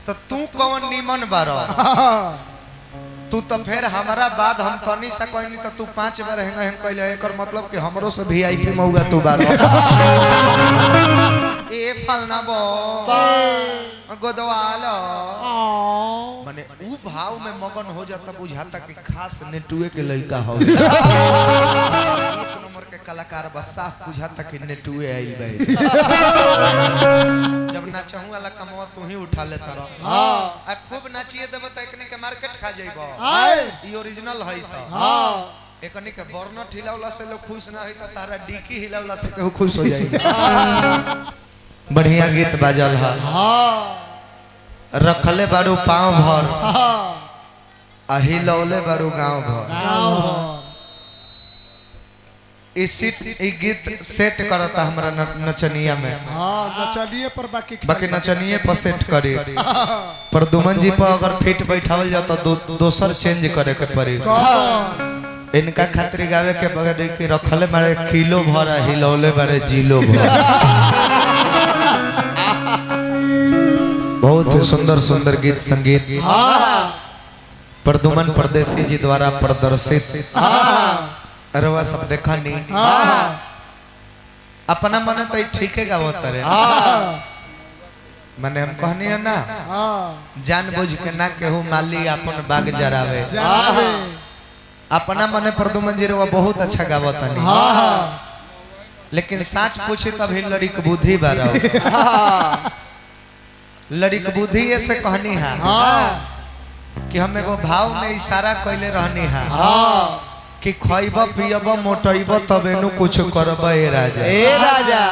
तो तू कौन निमन बारो तू तो फिर हमारा बाद हम तनी सा कोई नहीं तो तू 5 बार हेंग हेंग कहले एकर मतलब कि हमरो से वीआईपी मौगा तू बारो ए फलना बो गोदवाल माने ऊ भाव में मगन हो जाता बुझाता कि खास नेटुए के लड़का हो एक नंबर के कलाकार बस साफ बुझाता कि नेटुए आइल बे जब नाचहू वाला कमवा तू ही उठा लेता रह हां आ खूब नाचिए देब त एकनी के मार्केट खा जाइबो ई ओरिजिनल है सा हां एकनी के बर्न ठिलावला से लोग खुश ना होई त तारा डीकी हिलावला से केहू खुश हो जाई बढ़िया गीत बाजल है हां रखले बारू पांव भर अही लौले बारू गांव भर इसी गीत सेट करता हमरा नचनिया में हां नचनिए पर बाकी नचनिए पर सेट करे पर दुमन जी पर अगर फिट बैठावल जाता तो दोसर चेंज करे के पड़ी इनका खातिर गावे के बगैर कि रखले मारे किलो भर हिलौले बारे जिलो भर बहुत ही सुंदर सुंदर गीत संगीत प्रदुमन परदेसी जी द्वारा प्रदर्शित अरवा सब देखा नहीं अपना मन तो ठीक है गावत रे माने हम कहनी है ना जानबूझ के ना केहू माली अपन बाग जरावे अपना मने प्रदुमन जी रे बहुत अच्छा गावत नहीं लेकिन सच पूछे तभी लड़की बुद्धि बारा लड़की बुद्धि ऐसे कहनी है कि हम एगो भाव में इशारा कैले रहनी है कि खइब पियब मोटइब तबे नु कुछ करब ए राजा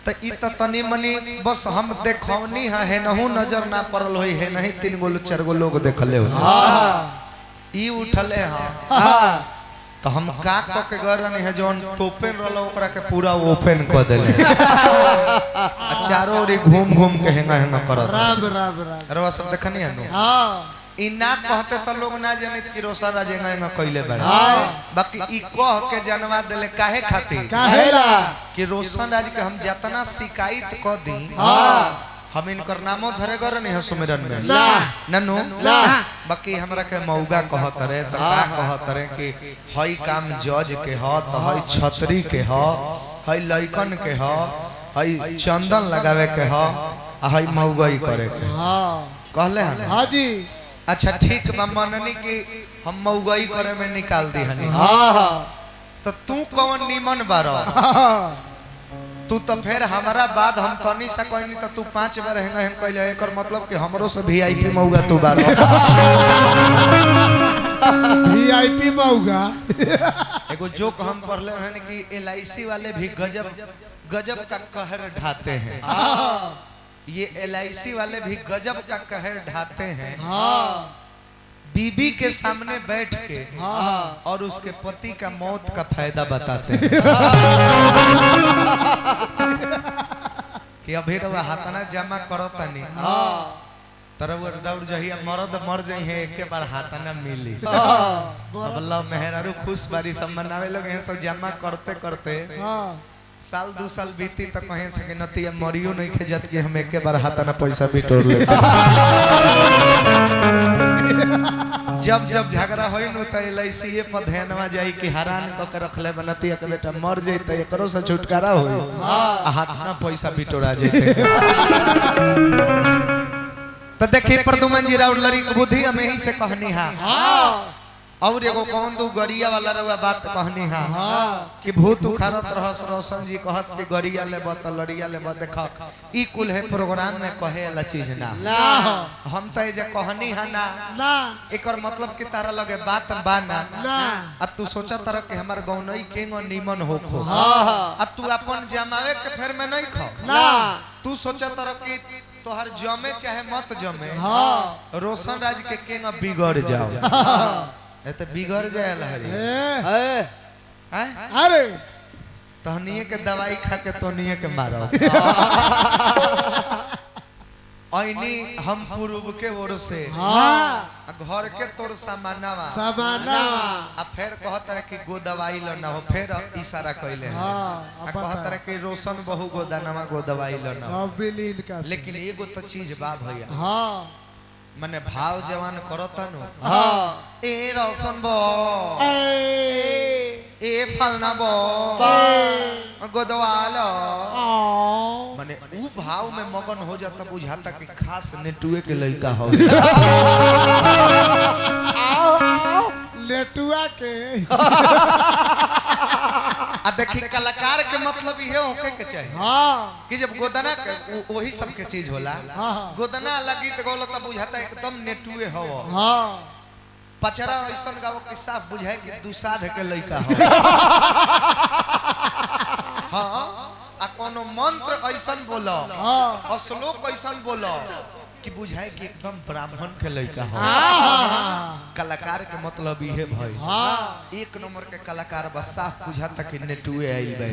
तो ई त तनी मनी बस हम देखौनी है नहु नजर ना पड़ल होई है नहीं 3 गो 4 गो लोग देखले हो ई उठले हां तो हम का क के गरनी है जोन टोपन रहल ओकरा के पूरा ओपन क देले चारों ओरी घूम घूम के हेंगा हेंगा करत राम राम राम अरे सब देखनी है नु हां ई ना कहते तो लोग ना जनित कि रोशन राज हेंगा हेंगा कइले बाड़े बाकी ई कह के जनवा देले काहे खातिर काहेला कि रोशन राज के हम जितना शिकायत क दी हां हम इनकर नामो धरे गर नहीं है सुमिरन में ना ननु ना बाकी हमरा के मौगा कहत रे त का कहत रे कि हई काम जज के ह त हई छतरी के ह हई लइकन के ह हई चंदन लगावे के ह आ हई मौगाई करे के हां कहले हन हां जी अच्छा ठीक बा मननी कि हम मौगाई करे में निकाल दी हनी हां तो तू कौन निमन बारो तू तो फिर हमारा बाद हम तनी सा कोई नहीं तो तू 5 बार हेंग हेंग कहले एकर मतलब कि हमरो से वीआईपी मौगा तू बारो वीआईपी मौगा एगो जोक हम पढ़ले रहने कि एलआईसी वाले भी गजब गजब का कहर ढाते हैं ये एलआईसी वाले भी गजब का कहर ढाते हैं बीबी के सामने बैठ के और उसके पति का मौत का फायदा बताते हैं कि अभी रवा हाथना जमा करता नहीं तरह दौड़ जहिया मरद मर जाई है एक बार हाथना मिली अल्लाह मेहरारू खुश बारी सब मनावे लोग हैं सब जमा करते करते साल 2 साल बीती तक कहीं से नतिया मरियो नहीं खे जात कि हम एक बार हाथना पैसा बिटोर ले जब जब झगड़ा होई न त एलआईसी पर ध्यानवा जाई कि हैरान क के रखले बनतिया के बेटा मर जाई त एकरो से छुटकारा होई हाथना पैसा बिटोरा जाते तो देखिए प्रदुमन जी राउर लड़ी बुद्धि हमें ही से कहनी है और एगो कौन दू गरिया वाला रवा बात कहनी है कि भूत उखाड़त रहस रोशन जी कहत कि गरिया लेब त लड़िया लेब देख ई कुल है प्रोग्राम में कहे वाला चीज ना हम त जे कहनी है ना एकर मतलब कि तारा लगे बात बाना आ तू सोचा तरह के हमर गौनई केंगो नीमन होखो आ तू अपन जमावे के फेर में नहीं खो तू सोचा तरह कि तोहर जमे चाहे मत जमे रोशन राज के केंगा बिगड़ जाओ तो बिगड़ जाए लहरी अरे तहनिए के दवाई खा के तोनिए के मारो ऐनी हम पूर्व के ओर से हाँ घर के तोर सामानवा समाना आ फिर कहत रहे कि गोदवाई ल ना हो फिर इशारा कइले हैं हाँ आ कहत रहे कि रोशन बहु गोदानवा गोदवाई ल ना हो। अब बिलीन का लेकिन एगो तो चीज बा भैया हाँ मने भाव जवान करता नु हाँ ए रोशन बो ए फलना बो गोदवालो माने ऊ भाव में मगन हो जाता बुझाता कि खास नेटुए के लड़का हो लेटुआ के आ देखी कलाकार के मतलब ये होके के चाहिए हाँ कि जब गोदना के वही सब के चीज होला हाँ गोदना लगी तो गोल तब बुझाता एकदम नेटुए हो हाँ पचरा ऐसा गावो कि साफ बुझाए कि दुसाध के लड़का हो हाँ आ कोनो मंत्र ऐसा बोलो हाँ और श्लोक ऐसा बोलो कि बुझाए कि एकदम ब्राह्मण के लड़का हो कलाकार के मतलब ये भाई हाँ एक नंबर के कलाकार बस साफ बुझाता कि नेटुए आइल बे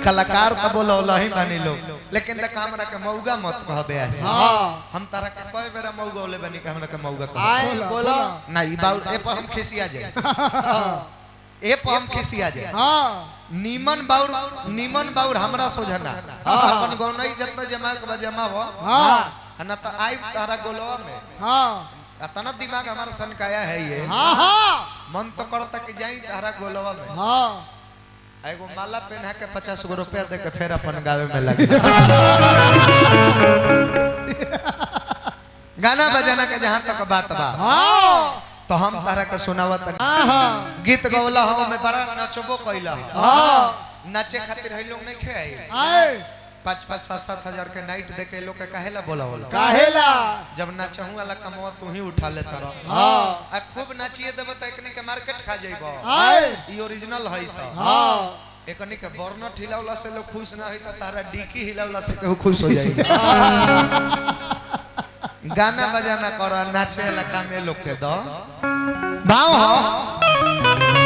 कलाकार तो बोलो लही मानी लो लेकिन देख हमरा के मौगा मत कहबे हाँ हम तारा के कई बेरा मौगा ओले बनी के हमरा के मौगा कह बोला बोला नहीं बाउ ए पर हम खिसिया जाए ए पर हम खिसिया जाए हाँ नीमन बाउर हमरा सोझना अपन गौनई जतना जमा के जमा हो हाँ ना त आई तारा गोलवा में हाँ इतना दिमाग हमारा सनकाया है ये हाँ हाँ मन तो करता कि जाई तारा गोलवा में हाँ एगो माला पहना के 50 गो रुपया दे के फिर अपन गावे में लग गाना बजाना के जहां तक बात बा हाँ तो हम तारा के सुनावत हाँ गीत गौला हम में बड़ा नचबो कइला हाँ नाचे खातिर है लोग नहीं खे आए 5-5 7-7 हजार के नाइट दे के लोग के काहेला बोला काहेला जब नाचहू वाला कमवा तू ही उठा लेता रह हाँ आ खूब नाचिए देबो त एकनी के मार्केट खा जाइबो आए ई ओरिजिनल है सब हाँ एकनी के बर्नट हिलावला से लोग खुश ना होई त तारा डीकी हिलावला से केहू खुश हो जाई गाना बजाना कर नाचे वाला काम में लोग के दो भाव हो